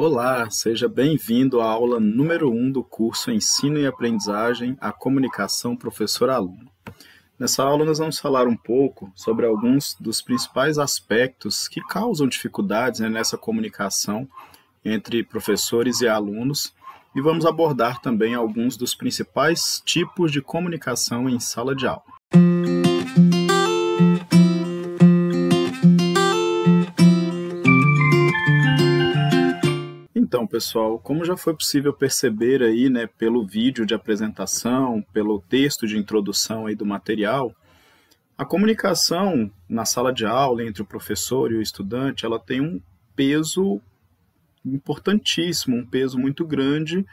Olá, seja bem-vindo à aula número 1 do curso Ensino e Aprendizagem, a Comunicação Professor-Aluno. Nessa aula nós vamos falar um pouco sobre alguns dos principais aspectos que causam dificuldades, nessa comunicação entre professores e alunos e vamos abordar também alguns dos principais tipos de comunicação em sala de aula. Então, pessoal, como já foi possível perceber aí, pelo vídeo de apresentação, pelo texto de introdução aí do material, a comunicação na sala de aula entre o professor e o estudante, ela tem um peso importantíssimo, um peso muito grande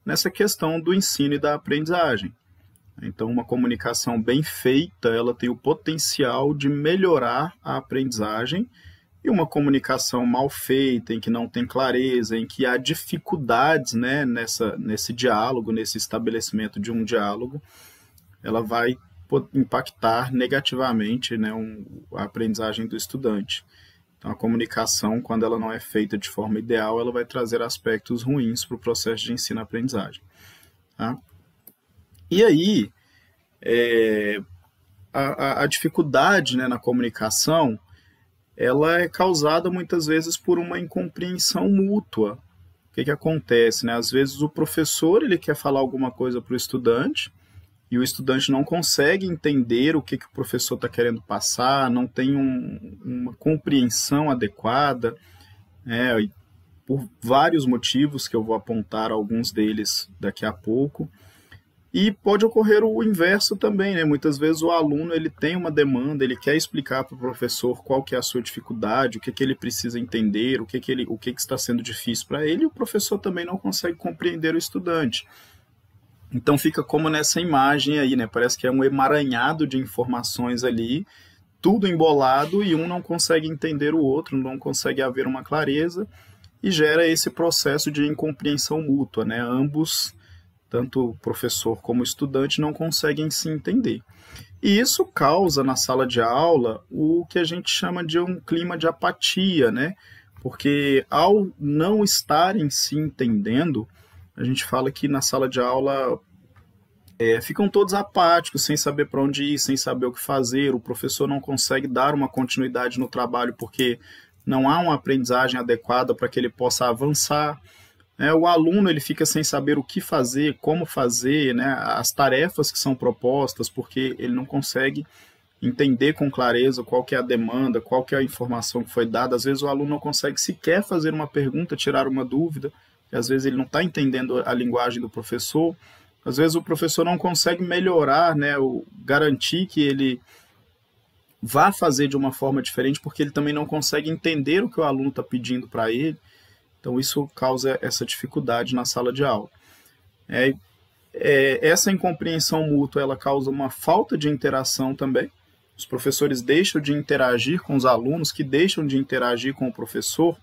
nessa questão do ensino e da aprendizagem. Então, uma comunicação bem feita, ela tem o potencial de melhorar a aprendizagem. E uma comunicação mal feita, em que não tem clareza, em que há dificuldades nesse diálogo, nesse estabelecimento de um diálogo, ela vai impactar negativamente a aprendizagem do estudante. Então, a comunicação, quando ela não é feita de forma ideal, ela vai trazer aspectos ruins para o processo de ensino-aprendizagem. Tá? E aí, a dificuldade na comunicação, ela é causada muitas vezes por uma incompreensão mútua. O que acontece? Às vezes o professor ele quer falar alguma coisa para o estudante e o estudante não consegue entender o que o professor está querendo passar, não tem uma compreensão adequada, por vários motivos que eu vou apontar alguns deles daqui a pouco. E pode ocorrer o inverso também, Muitas vezes o aluno ele tem uma demanda, ele quer explicar para o professor qual que é a sua dificuldade, o que ele precisa entender, o que está sendo difícil para ele, e o professor também não consegue compreender o estudante. Então fica como nessa imagem aí, Parece que é um emaranhado de informações ali, tudo embolado, e um não consegue entender o outro, não consegue haver uma clareza, e gera esse processo de incompreensão mútua, Ambos, tanto o professor como o estudante, não conseguem se entender. E isso causa na sala de aula o que a gente chama de um clima de apatia, Porque ao não estarem se entendendo, a gente fala que na sala de aula ficam todos apáticos, sem saber para onde ir, sem saber o que fazer, o professor não consegue dar uma continuidade no trabalho porque não há uma aprendizagem adequada para que ele possa avançar. O aluno ele fica sem saber o que fazer, como fazer, as tarefas que são propostas, porque ele não consegue entender com clareza qual que é a demanda, qual que é a informação que foi dada. Às vezes o aluno não consegue sequer fazer uma pergunta, tirar uma dúvida, e às vezes ele não está entendendo a linguagem do professor. Às vezes o professor não consegue melhorar, garantir que ele vá fazer de uma forma diferente, porque ele também não consegue entender o que o aluno está pedindo para ele. Então, isso causa essa dificuldade na sala de aula. Essa incompreensão mútua, ela causa uma falta de interação também. Os professores deixam de interagir com os alunos, que deixam de interagir com o professor.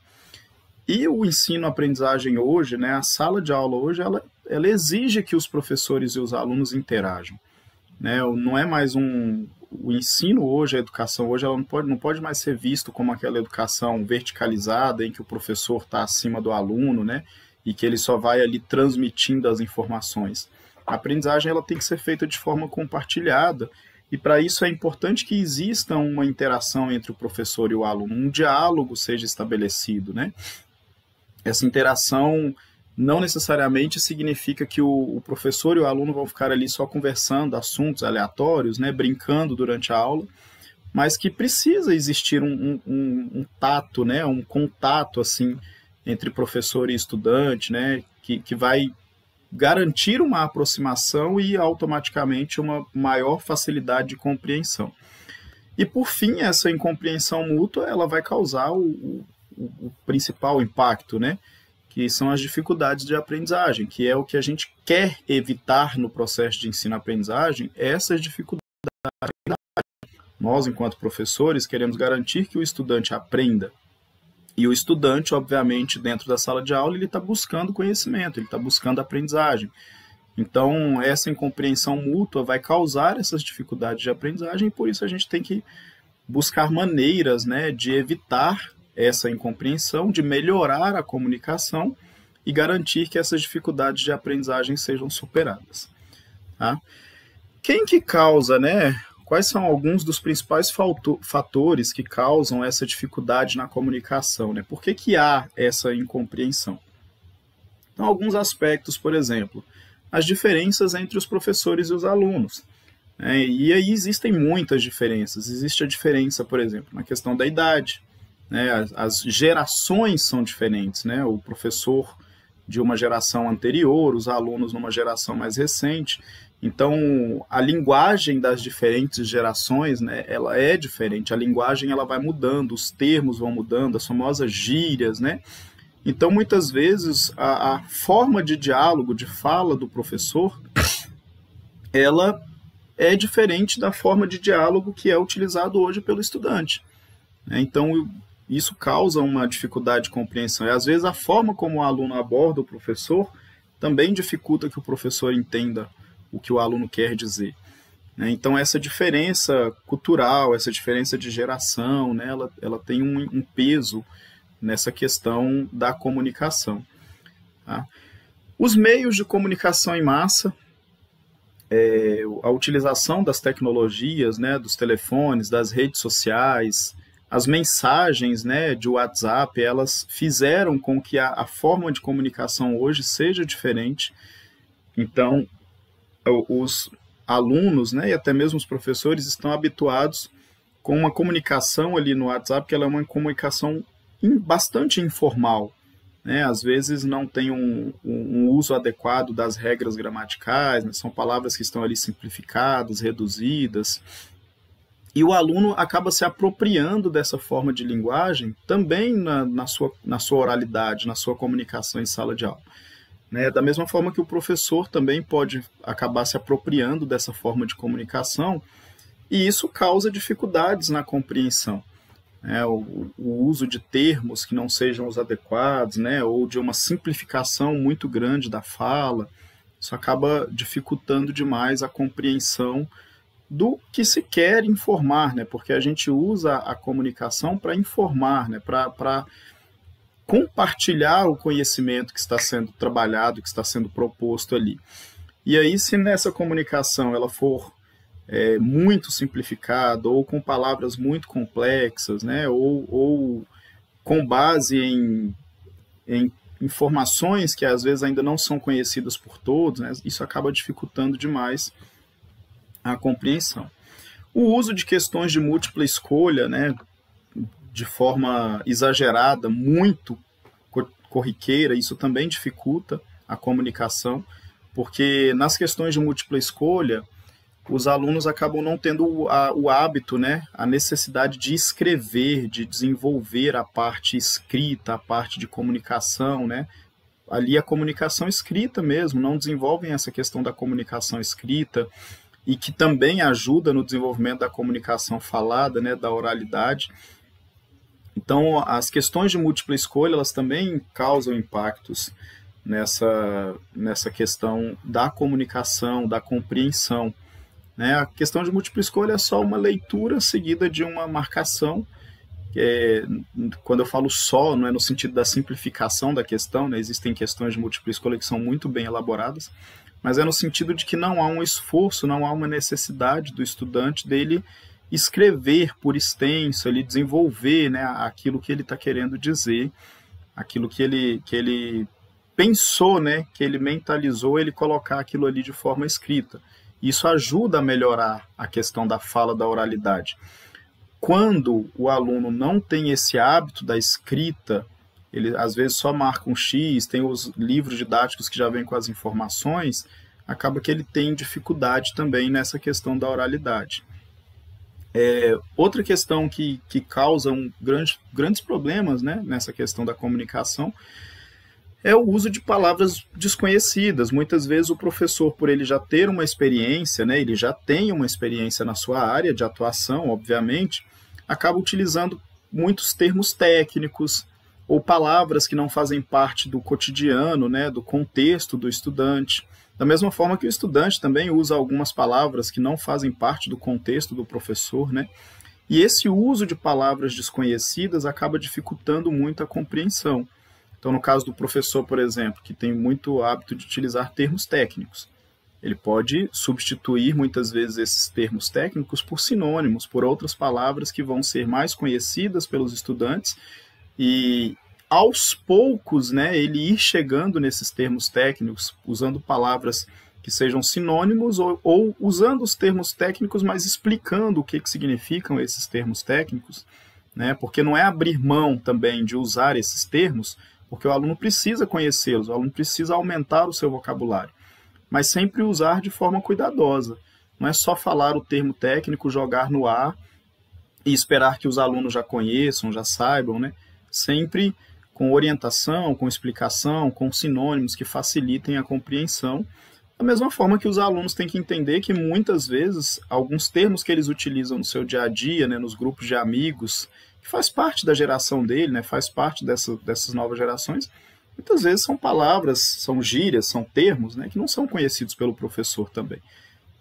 E o ensino-aprendizagem hoje, a sala de aula hoje, ela exige que os professores e os alunos interajam. Não é mais o ensino hoje, a educação hoje, ela não pode mais ser visto como aquela educação verticalizada em que o professor está acima do aluno, e que ele só vai ali transmitindo as informações. A aprendizagem ela tem que ser feita de forma compartilhada e para isso é importante que exista uma interação entre o professor e o aluno, um diálogo seja estabelecido, Essa interação não necessariamente significa que o professor e o aluno vão ficar ali só conversando assuntos aleatórios, brincando durante a aula, mas que precisa existir um tato, um contato assim, entre professor e estudante, que vai garantir uma aproximação e automaticamente uma maior facilidade de compreensão. E por fim, essa incompreensão mútua ela vai causar o principal impacto, que são as dificuldades de aprendizagem, que é o que a gente quer evitar no processo de ensino-aprendizagem, essas dificuldades. Nós, enquanto professores, queremos garantir que o estudante aprenda. E o estudante, obviamente, dentro da sala de aula, ele está buscando conhecimento, ele está buscando aprendizagem. Então, essa incompreensão mútua vai causar essas dificuldades de aprendizagem e por isso a gente tem que buscar maneiras de evitar essa incompreensão, de melhorar a comunicação e garantir que essas dificuldades de aprendizagem sejam superadas. Tá? Quem que causa, né? Quais são alguns dos principais fatores que causam essa dificuldade na comunicação, né? Por que há essa incompreensão? Então, alguns aspectos, por exemplo, as diferenças entre os professores e os alunos. Né? E aí existem muitas diferenças. Existe a diferença, por exemplo, na questão da idade. Né? As gerações são diferentes. Né? O professor de uma geração anterior, os alunos numa geração mais recente. Então, a linguagem das diferentes gerações, né, ela é diferente. A linguagem ela vai mudando, os termos vão mudando, as famosas gírias, né? Então, muitas vezes, a forma de diálogo, de fala do professor, ela é diferente da forma de diálogo que é utilizado hoje pelo estudante. Então, isso causa uma dificuldade de compreensão. E, às vezes, a forma como o aluno aborda o professor também dificulta que o professor entenda o que o aluno quer dizer. Então, essa diferença cultural, essa diferença de geração, né, ela tem um peso nessa questão da comunicação. Tá? Os meios de comunicação em massa, a utilização das tecnologias, né, dos telefones, das redes sociais, as mensagens, né, de WhatsApp, elas fizeram com que a forma de comunicação hoje seja diferente. Então, os alunos, né, e até mesmo os professores estão habituados com uma comunicação ali no WhatsApp, que ela é uma comunicação bastante informal, né? Às vezes não tem um uso adequado das regras gramaticais, né? São palavras que estão ali simplificadas, reduzidas, e o aluno acaba se apropriando dessa forma de linguagem também na sua oralidade, na sua comunicação em sala de aula. Né? Da mesma forma que o professor também pode acabar se apropriando dessa forma de comunicação, e isso causa dificuldades na compreensão. O uso de termos que não sejam os adequados, né, ou de uma simplificação muito grande da fala, isso acaba dificultando demais a compreensão do que se quer informar, né, porque a gente usa a comunicação para informar, né, para compartilhar o conhecimento que está sendo trabalhado, que está sendo proposto ali. E aí, se nessa comunicação ela for muito simplificado, ou com palavras muito complexas, né, ou com base em informações que às vezes ainda não são conhecidas por todos, né, isso acaba dificultando demais a compreensão. O uso de questões de múltipla escolha, né, de forma exagerada, muito corriqueira, isso também dificulta a comunicação, porque nas questões de múltipla escolha, os alunos acabam não tendo o hábito, né, a necessidade de escrever, de desenvolver a parte escrita, a parte de comunicação, né? Ali a comunicação escrita mesmo, não desenvolvem essa questão da comunicação escrita, e que também ajuda no desenvolvimento da comunicação falada, né, da oralidade. Então, as questões de múltipla escolha, elas também causam impactos nessa questão da comunicação, da compreensão. Né? A questão de múltipla escolha é só uma leitura seguida de uma marcação. Quando eu falo só, não é no sentido da simplificação da questão, né? Existem questões de múltipla escolha que são muito bem elaboradas, mas é no sentido de que não há um esforço, não há uma necessidade do estudante dele escrever por extenso, ele desenvolver, né, aquilo que ele está querendo dizer, aquilo que ele pensou, né, que ele mentalizou, ele colocar aquilo ali de forma escrita. Isso ajuda a melhorar a questão da fala, da oralidade. Quando o aluno não tem esse hábito da escrita, ele às vezes só marca um X, tem os livros didáticos que já vêm com as informações, acaba que ele tem dificuldade também nessa questão da oralidade. Outra questão que causa grandes problemas, né, nessa questão da comunicação é o uso de palavras desconhecidas. Muitas vezes o professor, por ele já ter uma experiência, né, ele já tem uma experiência na sua área de atuação, obviamente, acaba utilizando muitos termos técnicos ou palavras que não fazem parte do cotidiano, né, do contexto do estudante. Da mesma forma que o estudante também usa algumas palavras que não fazem parte do contexto do professor, né? E esse uso de palavras desconhecidas acaba dificultando muito a compreensão. Então, no caso do professor, por exemplo, que tem muito hábito de utilizar termos técnicos, ele pode substituir muitas vezes esses termos técnicos por sinônimos, por outras palavras que vão ser mais conhecidas pelos estudantes e aos poucos, né, ele ir chegando nesses termos técnicos, usando palavras que sejam sinônimos ou usando os termos técnicos, mas explicando o que significam esses termos técnicos, né, porque não é abrir mão também de usar esses termos, porque o aluno precisa conhecê-los, o aluno precisa aumentar o seu vocabulário, mas sempre usar de forma cuidadosa. Não é só falar o termo técnico, jogar no ar e esperar que os alunos já conheçam, já saibam, né? Sempre com orientação, com explicação, com sinônimos que facilitem a compreensão. Da mesma forma que os alunos têm que entender que muitas vezes alguns termos que eles utilizam no seu dia a dia, né, nos grupos de amigos, que faz parte da geração dele, né, faz parte dessas novas gerações, muitas vezes são palavras, são gírias, são termos, né, que não são conhecidos pelo professor também.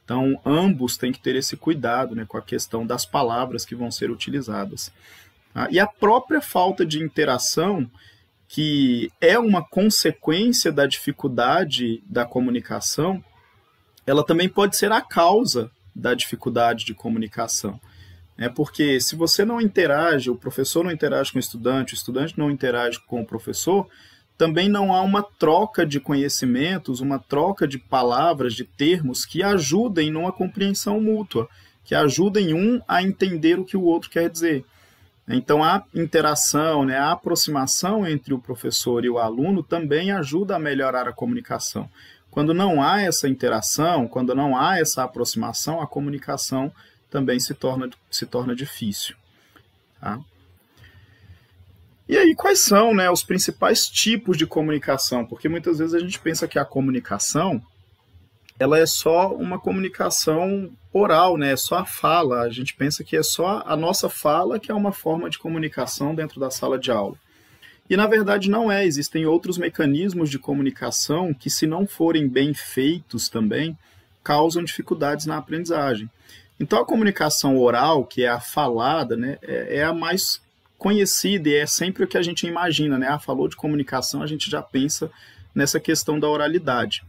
Então, ambos têm que ter esse cuidado, né, com a questão das palavras que vão ser utilizadas. E a própria falta de interação, que é uma consequência da dificuldade da comunicação, ela também pode ser a causa da dificuldade de comunicação. Porque se você não interage, o professor não interage com o estudante não interage com o professor, também não há uma troca de conhecimentos, uma troca de palavras, de termos que ajudem numa compreensão mútua, que ajudem um a entender o que o outro quer dizer. Então, a interação, né, a aproximação entre o professor e o aluno também ajuda a melhorar a comunicação. Quando não há essa interação, quando não há essa aproximação, a comunicação também se torna difícil. Tá? E aí, quais são, né, os principais tipos de comunicação? Porque muitas vezes a gente pensa que a comunicação ela é só uma comunicação oral, né? É só a fala. A gente pensa que é só a nossa fala que é uma forma de comunicação dentro da sala de aula. E, na verdade, não é. Existem outros mecanismos de comunicação que, se não forem bem feitos também, causam dificuldades na aprendizagem. Então, a comunicação oral, que é a falada, né, é a mais conhecida e é sempre o que a gente imagina, né? Falou de comunicação, a gente já pensa nessa questão da oralidade.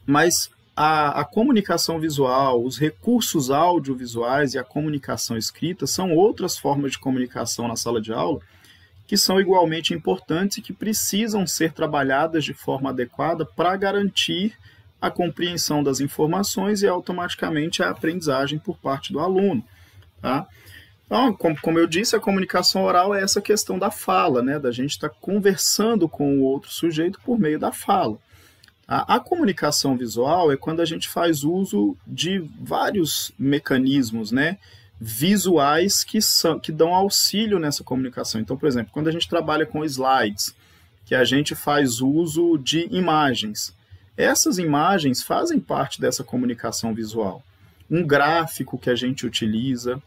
Mas a comunicação visual, os recursos audiovisuais e a comunicação escrita são outras formas de comunicação na sala de aula que são igualmente importantes e que precisam ser trabalhadas de forma adequada para garantir a compreensão das informações e automaticamente a aprendizagem por parte do aluno. Tá? Então, como eu disse, a comunicação oral é essa questão da fala, né? Da gente estar conversando com o outro sujeito por meio da fala. A comunicação visual é quando a gente faz uso de vários mecanismos, né, visuais que dão auxílio nessa comunicação. Então, por exemplo, quando a gente trabalha com slides, que a gente faz uso de imagens, essas imagens fazem parte dessa comunicação visual. Um gráfico que a gente utiliza,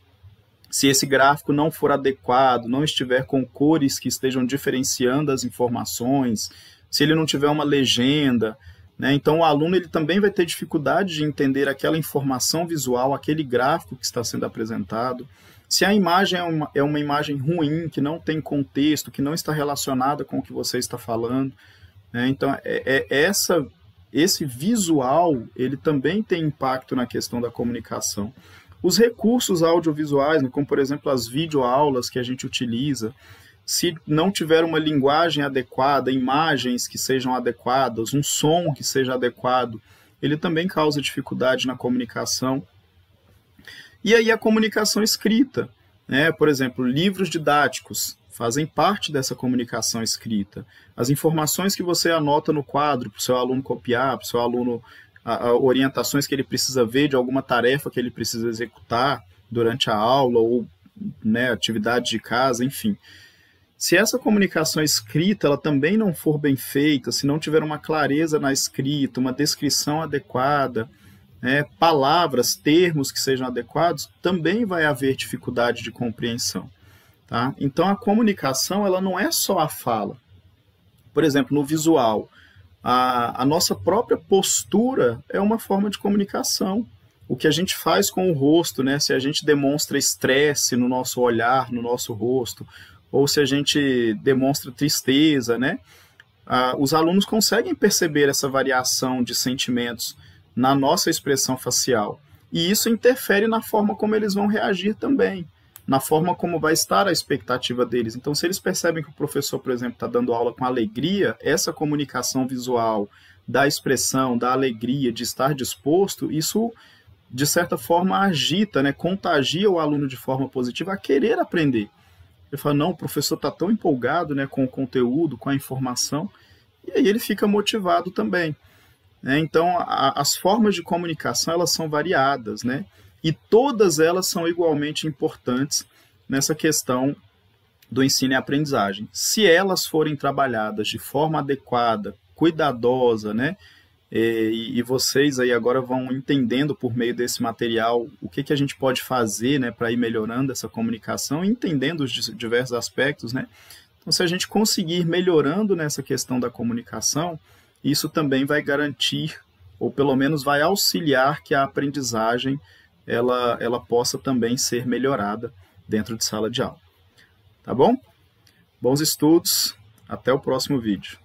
se esse gráfico não for adequado, não estiver com cores que estejam diferenciando as informações, se ele não tiver uma legenda, né, então o aluno ele também vai ter dificuldade de entender aquela informação visual, aquele gráfico que está sendo apresentado. Se a imagem é uma imagem ruim, que não tem contexto, que não está relacionada com o que você está falando, né, então esse visual ele também tem impacto na questão da comunicação. Os recursos audiovisuais, né, como por exemplo as videoaulas que a gente utiliza, se não tiver uma linguagem adequada, imagens que sejam adequadas, um som que seja adequado, ele também causa dificuldade na comunicação. E aí a comunicação escrita, né? Por exemplo, livros didáticos fazem parte dessa comunicação escrita. As informações que você anota no quadro para o seu aluno copiar, para o seu aluno, orientações que ele precisa ver de alguma tarefa que ele precisa executar durante a aula ou, né, atividade de casa, enfim. Se essa comunicação escrita ela também não for bem feita, se não tiver uma clareza na escrita, uma descrição adequada, né, palavras, termos que sejam adequados, também vai haver dificuldade de compreensão. Tá? Então, a comunicação ela não é só a fala. Por exemplo, no visual, a nossa própria postura é uma forma de comunicação. o que a gente faz com o rosto, né? Se a gente demonstra estresse no nosso olhar, no nosso rosto, ou se a gente demonstra tristeza, né? Os alunos conseguem perceber essa variação de sentimentos na nossa expressão facial. E isso interfere na forma como eles vão reagir também, na forma como vai estar a expectativa deles. Então, se eles percebem que o professor, por exemplo, está dando aula com alegria, essa comunicação visual da expressão, da alegria, de estar disposto, isso, de certa forma, agita, né, contagia o aluno de forma positiva a querer aprender. Ele fala, não, o professor está tão empolgado, né, com o conteúdo, com a informação, e aí ele fica motivado também. Então, as formas de comunicação, elas são variadas, né? E todas elas são igualmente importantes nessa questão do ensino e aprendizagem. Se elas forem trabalhadas de forma adequada, cuidadosa, né? E vocês aí agora vão entendendo por meio desse material o que a gente pode fazer, né, para ir melhorando essa comunicação, entendendo os diversos aspectos, né? Então, se a gente conseguir melhorando nessa questão da comunicação, isso também vai garantir, ou pelo menos vai auxiliar que a aprendizagem ela possa também ser melhorada dentro de sala de aula. Tá bom? Bons estudos, até o próximo vídeo.